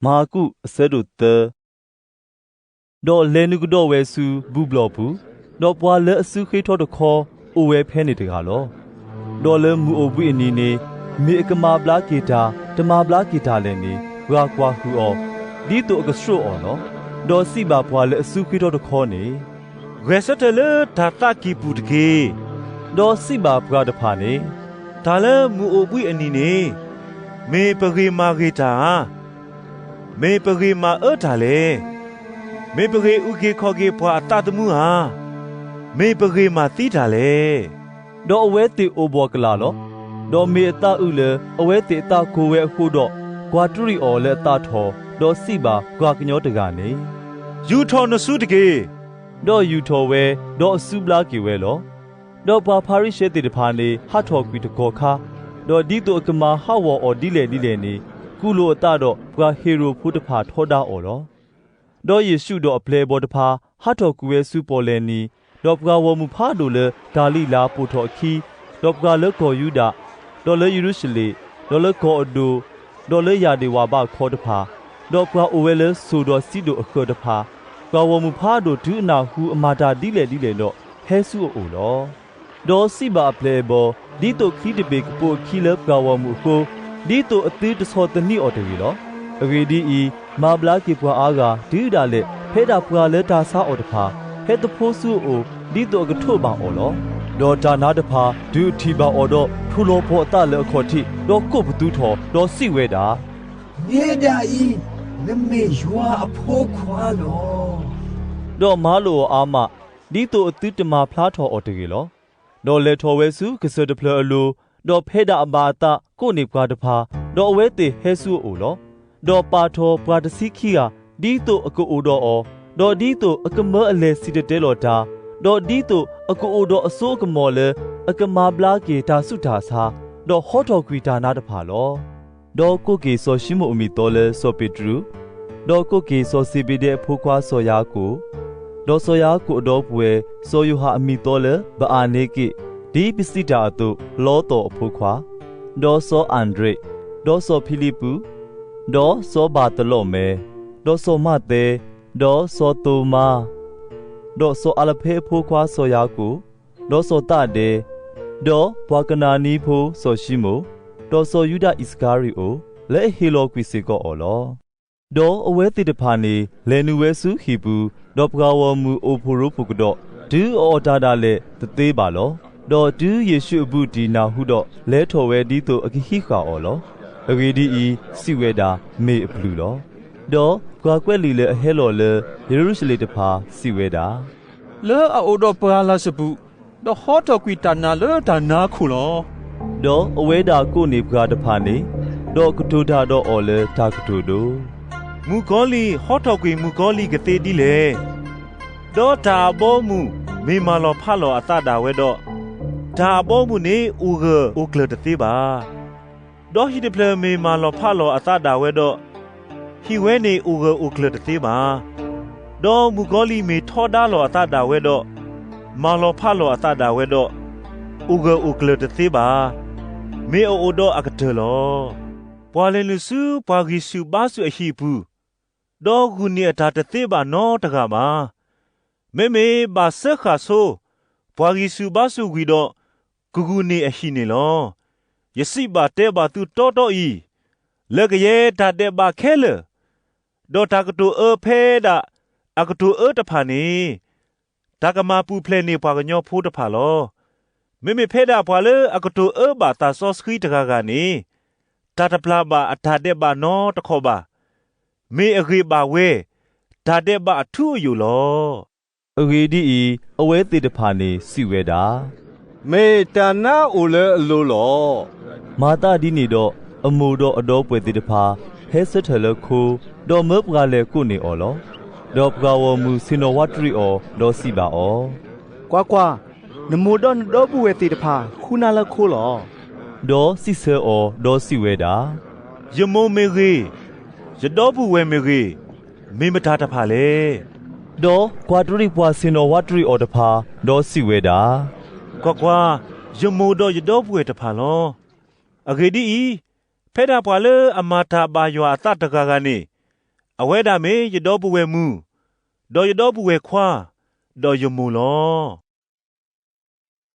မာကုအစဲတို့သဒေါ်လဲနုကတော်ဝဲစုဘူးဘလော့ဘူးဒေါ်ပွာလဲအစုခေထောတခေါ်အိုဝဲဖဲနေတကားလောဒေါ်လဲမူအိုဘူးအနီနေမေကမာဘလာကေတာတမာဘလာကေတာလဲနေဝါကွာဟူအောဒီတုအကဆူအောနော်ဒေါ်စီဘာပွာလဲအစုခေထောတခေါ်နေဝဲစတလေဒါတာကီပူတကေဒေါ်စီဘာပွာတဖာနေဒါလဲမူအိုဘူးအနီနေမေပဂေမာဂေတာမေပဂေမာဒါလဲမေပဂေဥကေခေါ်ကေပွာတာတမှုဟာမေပဂေမာတိတာလေဒေါ်အဝဲတီအိုဘောကလာလောဒေါ်မေအတာဥလေအဝဲတီအတာကိုဝဲအခုတော့ကွာထရီအော်လေအတာထော်ဒေါ်စီဘာကွာကညောတကနေယူထော်နစုတကေဒေါ်ယူထော်ဝဲဒေါ်အစုဘလာကေဝဲလောဒေါ်ပါဖာရီရှဲတီတဖာနေဟတ်ထော်ကွီတကောခါဒေါ်ဒီတိုအကမာဟဝအော်ဒီလေနေကုလိုအတာတော့ကွာဟီရိုဖူတဖာထောတာအော်လောဒေါ်ယေရှုတော့အပလေဘောတဖာဟတ်ထော်ကူဝဲစုပေါ်လဲနီဒေါ်ပကဝမူဖာဒိုလေဒါလီလာပိုထော်ခီဒေါ်ပကလေကောယူဒဒေါ်လေယေရုရှလေဒေါ်လေကောအဒိုဒေါ်လေယာဒီဝါဘခေါ်တဖာဒေါ်ပကအိုဝဲလေဆိုတော်စီဒိုအခတဖာပကဝမူဖာဒိုဒူအနာဟူအမာတာဒီလေတော့ဟဲဆူအိုလောဒေါ်စီဘာပလေဘောဒီတိုခီတဘေကပိုခီလေပကဝမူကိုဒီတိုအသေးတစောတနိအော်တဝီလောအဝေဒီအီမာဘလာကေပွာအားကဒီဒါလေဖဲတာပွာလေတာဆာအော်တဖာဟဲတဖိုးစုအိုဒီတော့ကထုတ်ပါအော်လောဒေါ်တာနာတဖာဒူထီပါအော်တော့ထူလောဖို့အတလေအခေါ်တိဒေါ်ကုတ်ဘသူထော်ဒေါ်စီဝဲတာမြေဒါဤနမေရွာအဖို့ခွာလောဒေါ်မားလိုအာမဒီတော့အတူတမဖလားထော်အော်တကေလောဒေါ်လေထော်ဝဲစုကစတဖလအလိုဒေါ်ဖဲတာအဘာတာကိုနေကွာတဖာဒေါ်အဝဲတေဟဲဆူအိုလောဒေါ်ပါထော်ပွာတစီခီယာဒီတော့အကူအိုတော့အော်ဒေါ်ဒီတော့အကမဲအလေစီတဲလော်တာဒေါ်ဒီတိုအကူအိုတော်အစိုးကမော်လေအကမာဘလာကေတာဆုတာစာဒေါ်ဟော့တော်ကွီတာနာတဖာလောဒေါ်ကိုကေဆောရှိမိုအမီတော်လေဆောပီထရူဒေါ်ကိုကေဆောစီဘီတဲ့ဖိုးခွာဆောယာကိုဒေါ်ဆောယာကိုအတော်ပွဲဆောယုဟာအမီတော်လေဘာအာနေကိဒီပစ္စည်းတာအတုလောတော်အဖိုးခွာဒေါ်ဆောအန်ဒရေဒေါ်ဆောဖိလိပူဒေါ်ဆောဘာတလောမဲဒေါ်ဆောမတဲဒေါ်ဆောတိုမာဒေါ်စောအလဖေဖိုးခွာဆောယာကိုဒေါ်စောတတဲ့ဒေါ်ဘွာကနာနီဖိုးဆောရှိမိုဒေါ်စောယူဒာအစ္စကာရီအိုလဲဟီလိုကွီစီကောအော်လောဒေါ်အဝဲတိတဖာနေလဲနူဝဲစုဟီဘူးဒေါ်ပကဝမူအိုဖိုရိုဖုကတော့ဒူအော်တာဒါလဲတသေးပါလောဒေါ်ဒူယေရှုအဘုဒီနာဟုတော့လဲထော်ဝဲဒီတိုအခိခိခါအော်လောအဂီဒီဤစီဝဲတာမေအပလူလောဒေါ်ကွာကွက်လီလေအဟဲလော်လေယေရုရှလေတဖာစီဝဲတာလဲအိုတော့ပရာလာစပုတော့ဟောတော့ကွီတနာလဲဒါနာခုလောဒေါ်အဝဲတာကိုနေပကားတဖာနေဒေါ်ကတူတာတော့အော်လေတာကတူတို့မူကောလီဟောတော့ကွီမူကောလီကတိဒီလေဒေါ်တာဘောမူမေမာလောဖလောအတတာဝဲတော့ဒါဘောမူနေဥဂဥကလတတိပါဒေါ်ဟီဒီပလမေမာလောဖလောအတတာဝဲတော့ဟီဝဲနေဥဂဥကလတတိပါဒေါ်မူကောလီမေထောဒါလောအတတာဝဲတော့မာလောဖလောအတတာဝဲတော့ဥဂဥကလတတိပါမေအိုတော့အကတလောပွာလင်လူစုပွာဂီစုဘာစုအဟိဘူးဒေါ်ဂူနီအတာတတိပါနော်တကပါမေဘာစခါဆိုပွာဂီစုဘာစုဂီတော့ဂူဂူနီအဟိနေလောယစိဘာတဲဘာသူတော်တော်ဤလေကရဲတာတဲ့ဘာခဲလေဒေါ်တာကတူဖဲတာအကတူတဖာနေဒါကမာပူဖလဲနေပွာကညောဖိုးတဖာလောမေဖဲတာပွာလေအကတူဘာတာဆော့စခီတကကနေတာတပလာဘာအထာတဲ့ဘာနော်တခေါ်ပါမေအဂေဘာဝဲဒါတဲ့ဘာအထူယူလောအဂေဒီဤအဝဲတေတဖာနေစီဝဲတာမေတနာအိုလေအလိုလောမာတာဒီနေတော့အမူတော့အတော်ပွဲတေတဖာဟဲဆတ်ထလခိုဒေါ်မပ်ကလည်းကိုနေအော်လောဒေါ်ပကဝမူစင်နောဝတ်ရီအော်ဒေါ်စီပါအော်ကွာနမိုတော့တော့ဘူးဝဲတေတဖာခုနာလခိုလောဒေါ်စီဆဲအော်ဒေါ်စီဝဲတာယမိုမေရီရတော့ဘူးဝဲမေရီမေမတာတဖာလေဒေါ်ကွာထရီပွာစင်နောဝတ်ရီအော်တဖာဒေါ်စီဝဲတာကွာယမိုတော့ရတော့ဘူးဝဲတဖာလော အဂေဒီဖဲတာပွာလေအမာတာဘာယွာအတတကကနေ အဝဲဒါမေရတော့ဘဝဲမူဒေါ်ရတော့ဘဝဲခွာဒေါ်ယမူလော